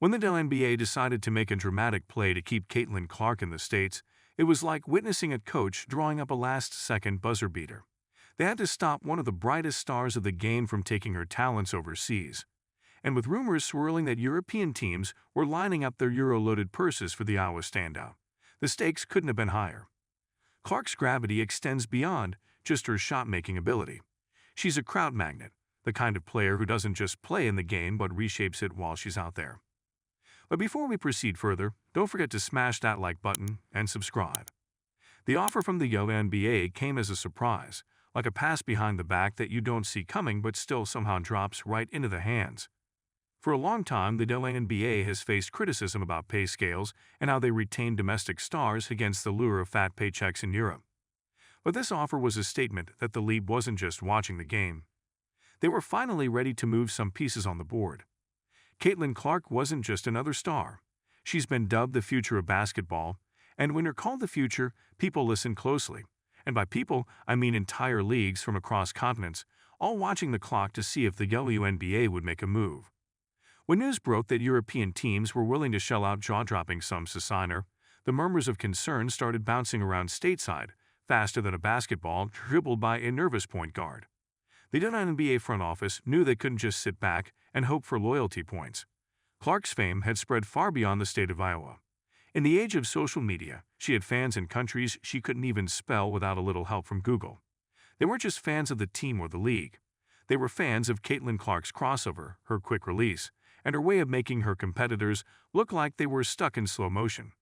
When the WNBA decided to make a dramatic play to keep Caitlin Clark in the States, it was like witnessing a coach drawing up a last-second buzzer beater. They had to stop one of the brightest stars of the game from taking her talents overseas. And with rumors swirling that European teams were lining up their Euro-loaded purses for the Iowa standout, the stakes couldn't have been higher. Clark's gravity extends beyond just her shot-making ability. She's a crowd magnet, the kind of player who doesn't just play in the game but reshapes it while she's out there. But before we proceed further, don't forget to smash that like button and subscribe. The offer from the WNBA came as a surprise, like a pass behind the back that you don't see coming but still somehow drops right into the hands. For a long time, the WNBA has faced criticism about pay scales and how they retain domestic stars against the lure of fat paychecks in Europe. But this offer was a statement that the league wasn't just watching the game. They were finally ready to move some pieces on the board. Caitlin Clark wasn't just another star. She's been dubbed the future of basketball, and when you're called the future, people listen closely. And by people, I mean entire leagues from across continents, all watching the clock to see if the WNBA would make a move. When news broke that European teams were willing to shell out jaw-dropping sums to sign her, the murmurs of concern started bouncing around stateside, faster than a basketball dribbled by a nervous point guard. The WNBA front office knew they couldn't just sit back and hope for loyalty points. Clark's fame had spread far beyond the state of Iowa. In the age of social media, she had fans in countries she couldn't even spell without a little help from Google. They weren't just fans of the team or the league. They were fans of Caitlin Clark's crossover, her quick release, and her way of making her competitors look like they were stuck in slow motion.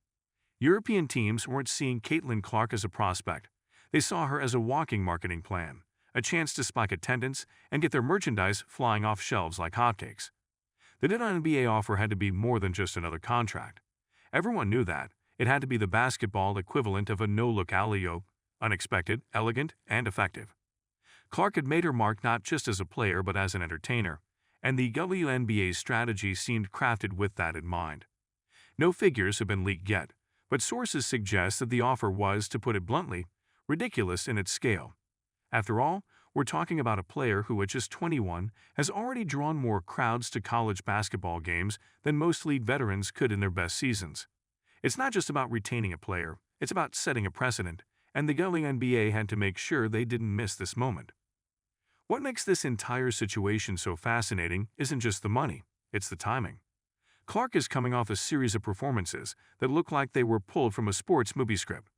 European teams weren't seeing Caitlin Clark as a prospect. They saw her as a walking marketing plan, a chance to spike attendance and get their merchandise flying off shelves like hotcakes. The WNBA offer had to be more than just another contract. Everyone knew that. It had to be the basketball equivalent of a no-look alley-oop, unexpected, elegant, and effective. Clark had made her mark not just as a player but as an entertainer, and the WNBA's strategy seemed crafted with that in mind. No figures have been leaked yet, but sources suggest that the offer was, to put it bluntly, ridiculous in its scale. After all, we're talking about a player who at just 21 has already drawn more crowds to college basketball games than most league veterans could in their best seasons. It's not just about retaining a player, it's about setting a precedent, and the WNBA had to make sure they didn't miss this moment. What makes this entire situation so fascinating isn't just the money, it's the timing. Clark is coming off a series of performances that look like they were pulled from a sports movie script.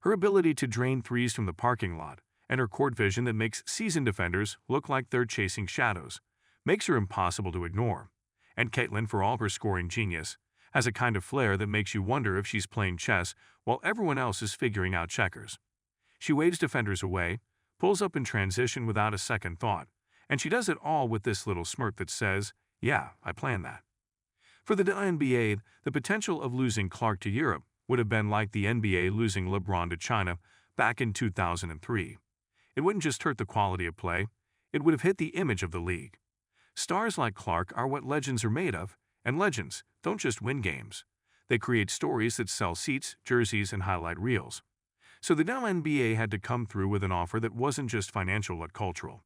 Her ability to drain threes from the parking lot, and her court vision that makes seasoned defenders look like they're chasing shadows, makes her impossible to ignore. And Caitlin, for all her scoring genius, has a kind of flair that makes you wonder if she's playing chess while everyone else is figuring out checkers. She waves defenders away, pulls up in transition without a second thought, and she does it all with this little smirk that says, "Yeah, I planned that." For the NBA, the potential of losing Clark to Europe would have been like the NBA losing LeBron to China back in 2003. It wouldn't just hurt the quality of play, it would have hit the image of the league. Stars like Clark are what legends are made of, and legends don't just win games. They create stories that sell seats, jerseys, and highlight reels. So the WNBA had to come through with an offer that wasn't just financial but cultural.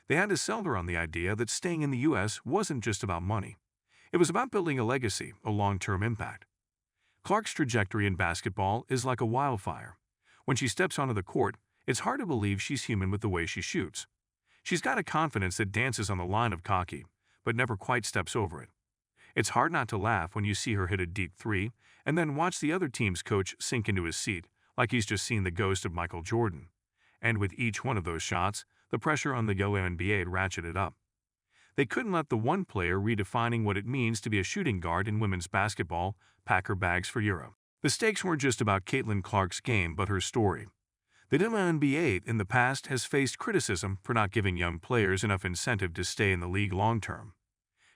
They had to sell her on the idea that staying in the U.S. wasn't just about money. It was about building a legacy, a long-term impact. Clark's trajectory in basketball is like a wildfire. When she steps onto the court, it's hard to believe she's human with the way she shoots. She's got a confidence that dances on the line of cocky, but never quite steps over it. It's hard not to laugh when you see her hit a deep three and then watch the other team's coach sink into his seat like he's just seen the ghost of Michael Jordan. And with each one of those shots, the pressure on the WNBA had ratcheted up. They couldn't let the one player redefining what it means to be a shooting guard in women's basketball pack her bags for Europe. The stakes weren't just about Caitlin Clark's game but her story. The WNBA in the past has faced criticism for not giving young players enough incentive to stay in the league long-term.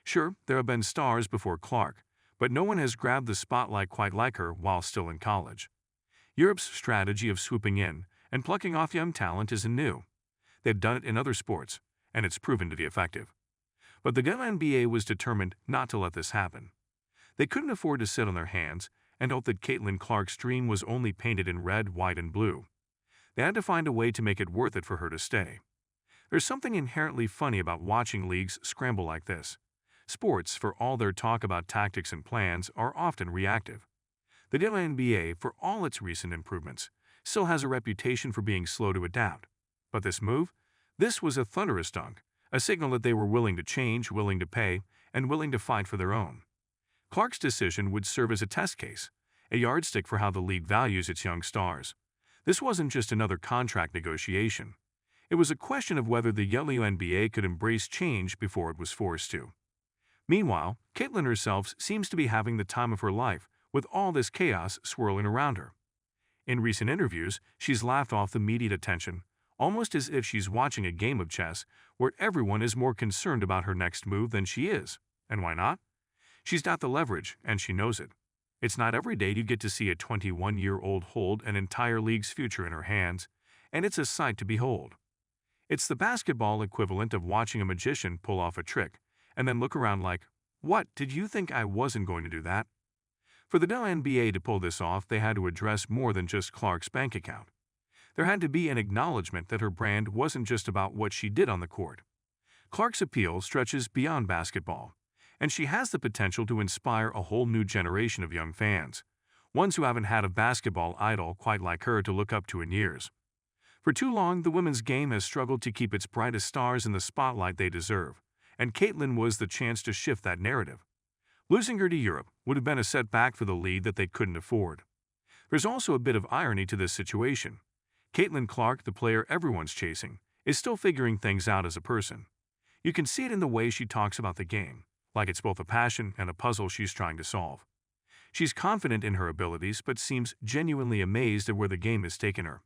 Sure, there have been stars before Clark, but no one has grabbed the spotlight quite like her while still in college. Europe's strategy of swooping in and plucking off young talent isn't new. They've done it in other sports, and it's proven to be effective. But the WNBA was determined not to let this happen. They couldn't afford to sit on their hands and hope that Caitlin Clark's dream was only painted in red, white, and blue. They had to find a way to make it worth it for her to stay. There's something inherently funny about watching leagues scramble like this. Sports, for all their talk about tactics and plans, are often reactive. The WNBA, for all its recent improvements, still has a reputation for being slow to adapt. But this was a thunderous dunk, a signal that they were willing to change, willing to pay, and willing to fight for their own. Clark's decision would serve as a test case, a yardstick for how the league values its young stars. This wasn't just another contract negotiation. It was a question of whether the WNBA could embrace change before it was forced to. Meanwhile, Caitlin herself seems to be having the time of her life with all this chaos swirling around her. In recent interviews, she's laughed off the immediate attention, almost as if she's watching a game of chess where everyone is more concerned about her next move than she is. And why not? She's got the leverage, and she knows it. It's not every day you get to see a 21-year-old hold an entire league's future in her hands, and it's a sight to behold. It's the basketball equivalent of watching a magician pull off a trick, and then look around like, "What, did you think I wasn't going to do that?" For the WNBA to pull this off, they had to address more than just Clark's bank account. There had to be an acknowledgement that her brand wasn't just about what she did on the court. Clark's appeal stretches beyond basketball, and she has the potential to inspire a whole new generation of young fans, ones who haven't had a basketball idol quite like her to look up to in years. For too long, the women's game has struggled to keep its brightest stars in the spotlight they deserve, and Caitlin was the chance to shift that narrative. Losing her to Europe would have been a setback for the lead that they couldn't afford. There's also a bit of irony to this situation. Caitlin Clark, the player everyone's chasing, is still figuring things out as a person. You can see it in the way she talks about the game, like it's both a passion and a puzzle she's trying to solve. She's confident in her abilities but seems genuinely amazed at where the game has taken her.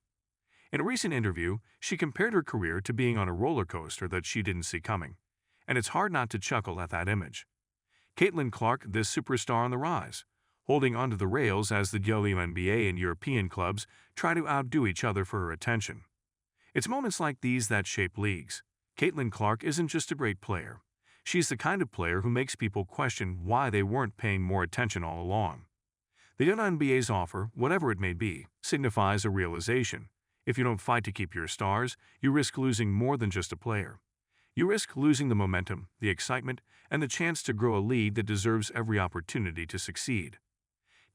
In a recent interview, she compared her career to being on a roller coaster that she didn't see coming, and it's hard not to chuckle at that image. Caitlin Clark, this superstar on the rise, holding onto the rails as the WNBA and European clubs try to outdo each other for her attention. It's moments like these that shape leagues. Caitlin Clark isn't just a great player. She's the kind of player who makes people question why they weren't paying more attention all along. The WNBA's offer, whatever it may be, signifies a realization. If you don't fight to keep your stars, you risk losing more than just a player. You risk losing the momentum, the excitement, and the chance to grow a league that deserves every opportunity to succeed.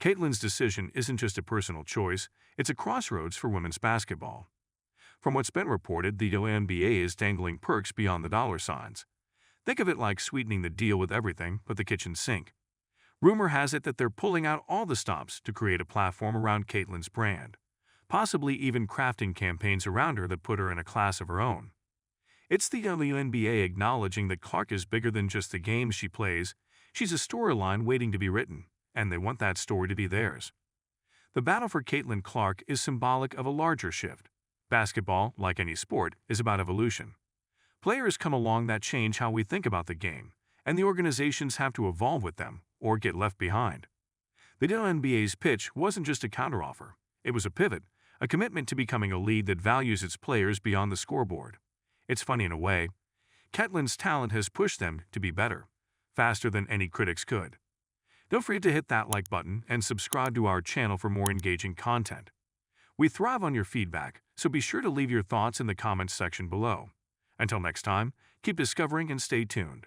Caitlin's decision isn't just a personal choice, it's a crossroads for women's basketball. From what's been reported, the WNBA is dangling perks beyond the dollar signs. Think of it like sweetening the deal with everything but the kitchen sink. Rumor has it that they're pulling out all the stops to create a platform around Caitlin's brand, possibly even crafting campaigns around her that put her in a class of her own. It's the WNBA acknowledging that Clark is bigger than just the games she plays. She's a storyline waiting to be written, and they want that story to be theirs. The battle for Caitlin Clark is symbolic of a larger shift. Basketball, like any sport, is about evolution. Players come along that change how we think about the game, and the organizations have to evolve with them or get left behind. The WNBA's pitch wasn't just a counteroffer. It was a pivot, a commitment to becoming a league that values its players beyond the scoreboard. It's funny in a way. Caitlin's talent has pushed them to be better, faster than any critics could. Don't forget to hit that like button and subscribe to our channel for more engaging content. We thrive on your feedback, so be sure to leave your thoughts in the comments section below. Until next time, keep discovering and stay tuned.